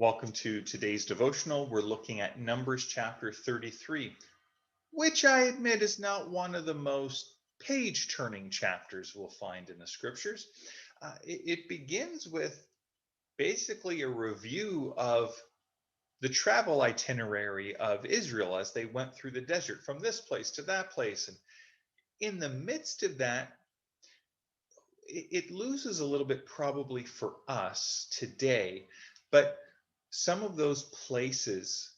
Welcome to today's devotional. We're looking at Numbers chapter 33, which I admit is not one of the most page turning chapters we'll find in the scriptures. It begins with basically a review of the travel itinerary of Israel as they went through the desert from this place to that place. And in the midst of that, it loses a little bit probably for us today, but some of those places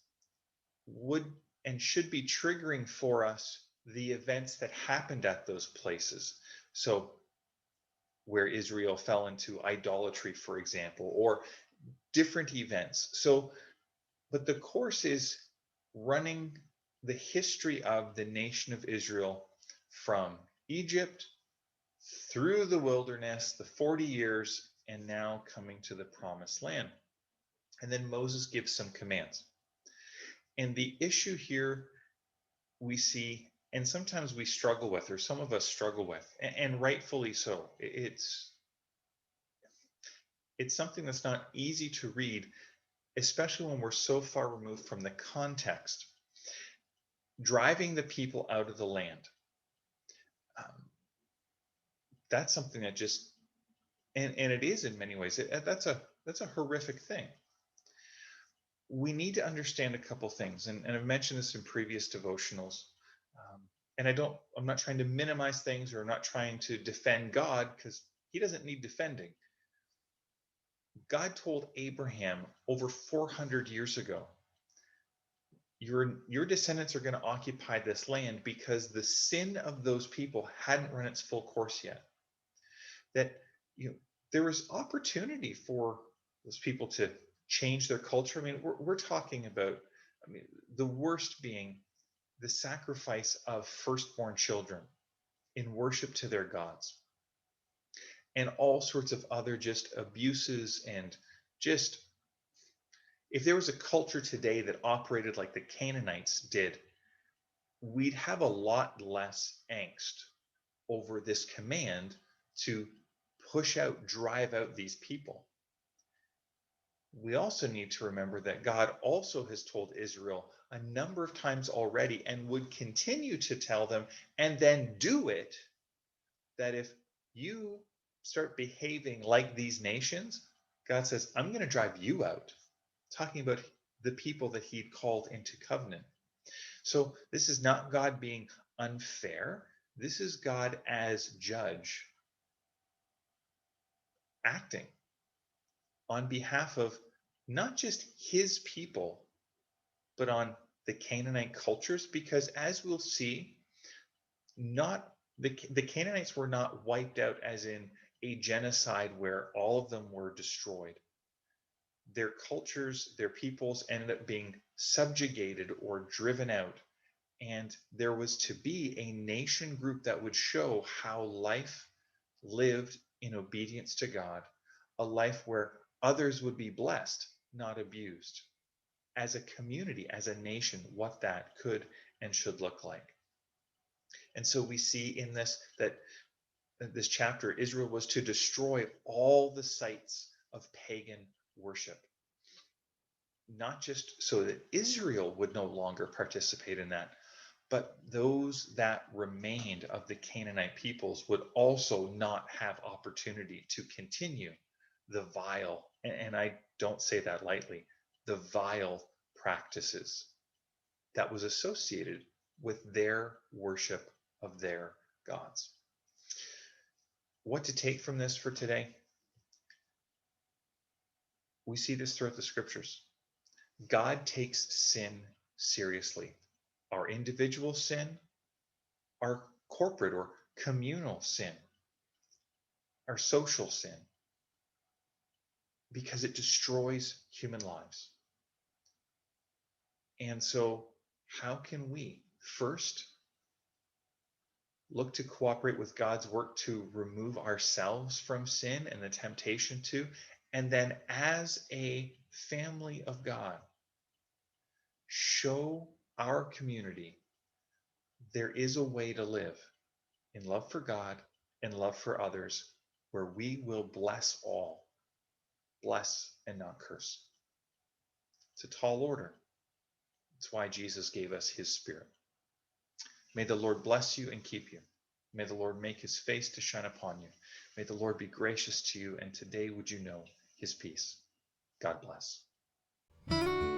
would and should be triggering for us the events that happened at those places. So, where Israel fell into idolatry, for example, or different events. So, but the course is running the history of the nation of Israel from Egypt through the wilderness, the 40 years, and now coming to the promised land. And then Moses gives some commands. And the issue here we see, and sometimes we struggle with, or some of us struggle with, and rightfully so. It's something that's not easy to read, especially when we're so far removed from the context. Driving the people out of the land. Um, that's something that just, and it is in many ways. That's a horrific thing. We need to understand a couple things, and I've mentioned this in previous devotionals. And I'm not trying to minimize things, or I'm not trying to defend God, because he doesn't need defending. God told Abraham over 400 years ago, your descendants are going to occupy this land because the sin of those people hadn't run its full course yet. That there was opportunity for those people to change their culture. I mean, we're talking about, the worst being the sacrifice of firstborn children in worship to their gods, and all sorts of other just abuses. And just, if there was a culture today that operated like the Canaanites did, we'd have a lot less angst over this command to drive out these people. We also need to remember that God also has told Israel a number of times already, and would continue to tell them and then do it, that if you start behaving like these nations, God says, I'm going to drive you out. Talking about the people that he'd called into covenant. So this is not God being unfair. This is God as judge acting on behalf of not just his people, but on the Canaanite cultures. Because as we'll see, not the Canaanites were not wiped out as in a genocide where all of them were destroyed. Their cultures, their peoples ended up being subjugated or driven out. And there was to be a nation group that would show how life lived in obedience to God, a life where others would be blessed, not abused. As a community, as a nation, what that could and should look like. And so we see in this chapter, Israel was to destroy all the sites of pagan worship. Not just so that Israel would no longer participate in that, but those that remained of the Canaanite peoples would also not have opportunity to continue the vile, and I don't say that lightly, the vile practices that was associated with their worship of their gods. What to take from this for today? We see this throughout the scriptures. God takes sin seriously. Our individual sin, our corporate or communal sin, our social sin, because it destroys human lives. And so, how can we first look to cooperate with God's work to remove ourselves from sin and the temptation to, and then as a family of God, show our community there is a way to live in love for God and love for others, where we will bless all, bless and not curse. It's a tall order. That's why Jesus gave us his Spirit. May the Lord bless you and keep you. May the Lord make his face to shine upon you. May the Lord be gracious to you, and today would you know his peace. God bless.